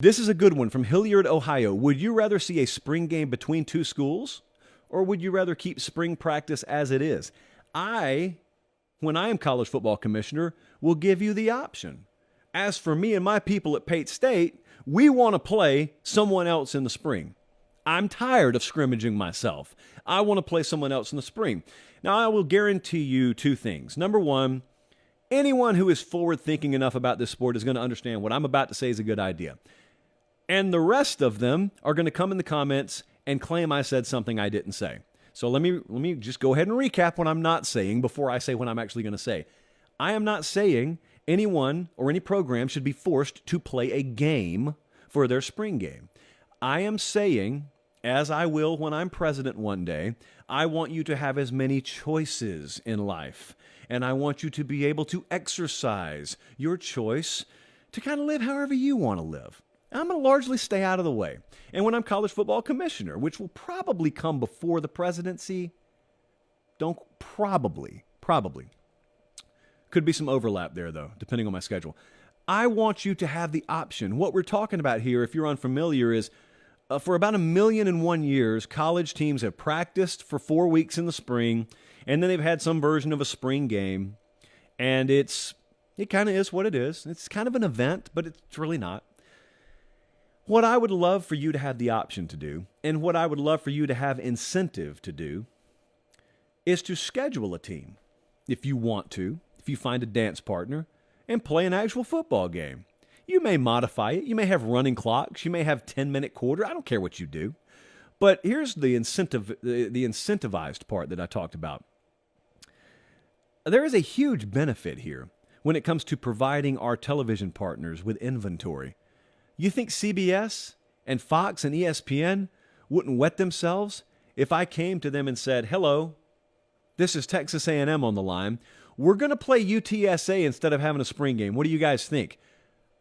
This is a good one from Hilliard, Ohio. Would you rather see a spring game between two schools, or would you rather keep spring practice as it is? When I am college football commissioner, will give you the option. As for me and my people at Pate State, we want to play someone else in the spring. I'm tired of scrimmaging myself. I want to play someone else in the spring. Now, I will guarantee you two things. Number one, anyone who is forward-thinking enough about this sport is going to understand what I'm about to say is a good idea. And the rest of them are going to come in the comments and claim I said something I didn't say. So let me just go ahead and recap what I'm not saying before I say what I'm actually going to say. I am not saying anyone or any program should be forced to play a game for their spring game. I am saying, as I will when I'm president one day, I want you to have as many choices in life. And I want you to be able to exercise your choice to kind of live however you want to live. I'm going to largely stay out of the way. And when I'm college football commissioner, which will probably come before the presidency, probably. Could be some overlap there, though, depending on my schedule. I want you to have the option. What we're talking about here, if you're unfamiliar, is for about 1,000,001 years, college teams have practiced for 4 weeks in the spring, and then they've had some version of a spring game. And it kind of is what it is. It's kind of an event, but it's really not. What I would love for you to have the option to do, and what I would love for you to have incentive to do, is to schedule a team, if you want to, if you find a dance partner, and play an actual football game. You may modify it. You may have running clocks. You may have 10-minute quarter. I don't care what you do. But here's the incentivized part that I talked about. There is a huge benefit here when it comes to providing our television partners with inventory. You think CBS and Fox and ESPN wouldn't wet themselves if I came to them and said, hello, this is Texas A&M on the line. We're going to play UTSA instead of having a spring game. What do you guys think?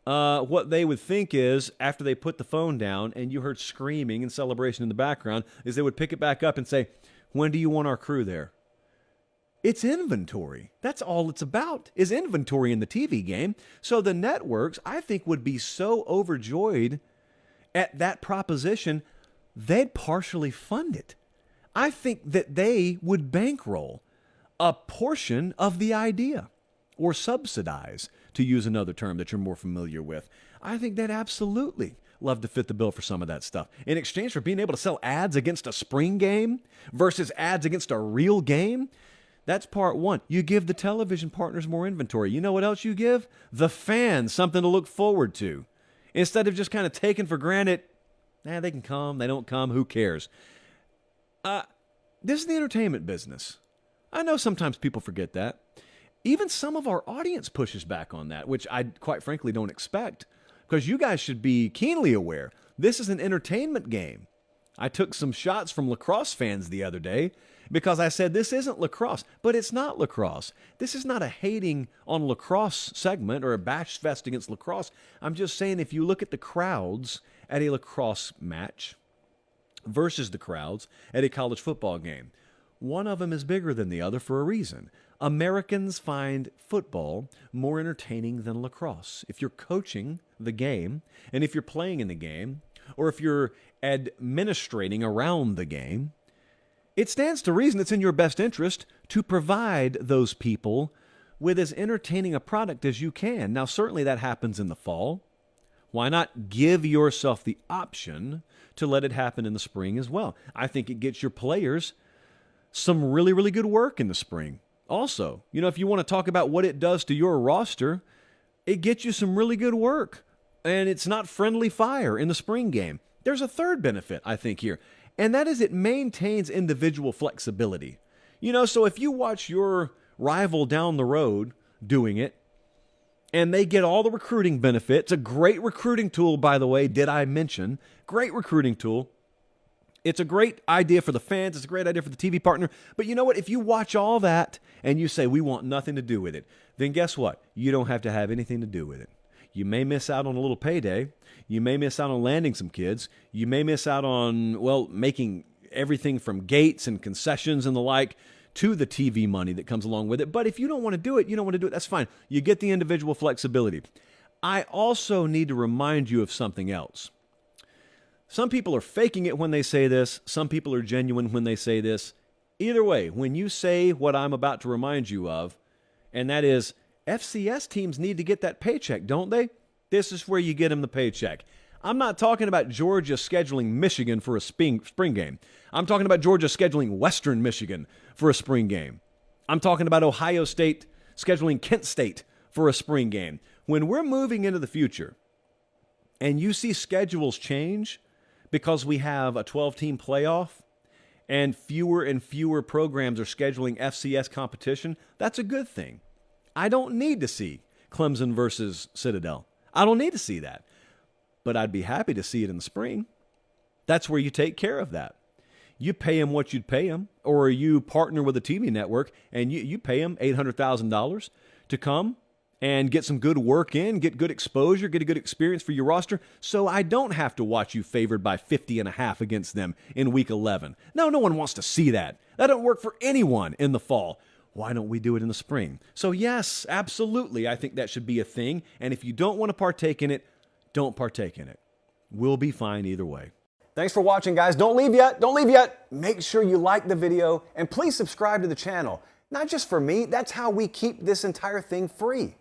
What they would think is, after they put the phone down and you heard screaming and celebration in the background, is they would pick it back up and say, when do you want our crew there? It's inventory. That's all it's about, is inventory in the TV game. So the networks, I think, would be so overjoyed at that proposition, they'd partially fund it. I think that they would bankroll a portion of the idea, or subsidize, to use another term that you're more familiar with. I think they'd absolutely love to fit the bill for some of that stuff. In exchange for being able to sell ads against a spring game versus ads against a real game, that's part one. You give the television partners more inventory. You know what else you give? The fans something to look forward to. Instead of just kind of taking for granted, they can come, they don't come, who cares? This is the entertainment business. I know sometimes people forget that. Even some of our audience pushes back on that, which I quite frankly don't expect, because you guys should be keenly aware. This is an entertainment game. I took some shots from lacrosse fans the other day because I said this isn't lacrosse, but it's not lacrosse. This is not a hating on lacrosse segment or a bash fest against lacrosse. I'm just saying, if you look at the crowds at a lacrosse match versus the crowds at a college football game, one of them is bigger than the other for a reason. Americans find football more entertaining than lacrosse. If you're coaching the game, and if you're playing in the game, or if you're administrating around the game, it stands to reason it's in your best interest to provide those people with as entertaining a product as you can. Now, certainly that happens in the fall. Why not give yourself the option to let it happen in the spring as well? I think it gets your players some really, really good work in the spring. Also, if you want to talk about what it does to your roster, it gets you some really good work. And it's not friendly fire in the spring game. There's a third benefit, I think, here, and that is it maintains individual flexibility. So if you watch your rival down the road doing it, and they get all the recruiting benefits, a great recruiting tool, by the way, did I mention? Great recruiting tool. It's a great idea for the fans. It's a great idea for the TV partner. But you know what? If you watch all that and you say, we want nothing to do with it, then guess what? You don't have to have anything to do with it. You may miss out on a little payday. You may miss out on landing some kids. You may miss out on, making everything from gates and concessions and the like to the TV money that comes along with it. But if you don't want to do it, you don't want to do it. That's fine. You get the individual flexibility. I also need to remind you of something else. Some people are faking it when they say this. Some people are genuine when they say this. Either way, when you say what I'm about to remind you of, and that is FCS teams need to get that paycheck, don't they? This is where you get them the paycheck. I'm not talking about Georgia scheduling Michigan for a spring game. I'm talking about Georgia scheduling Western Michigan for a spring game. I'm talking about Ohio State scheduling Kent State for a spring game. When we're moving into the future and you see schedules change because we have a 12-team playoff and fewer programs are scheduling FCS competition, that's a good thing. I don't need to see Clemson versus Citadel. I don't need to see that. But I'd be happy to see it in the spring. That's where you take care of that. You pay them what you'd pay them, or you partner with a TV network and you pay them $800,000 to come and get some good work in, get good exposure, get a good experience for your roster, so I don't have to watch you favored by 50.5 against them in Week 11. No one wants to see that. That don't work for anyone in the fall. Why don't we do it in the spring? So yes, absolutely, I think that should be a thing, and if you don't want to partake in it, don't partake in it. We'll be fine either way. Thanks for watching, guys. Don't leave yet. Don't leave yet. Make sure you like the video and please subscribe to the channel. Not just for me, that's how we keep this entire thing free.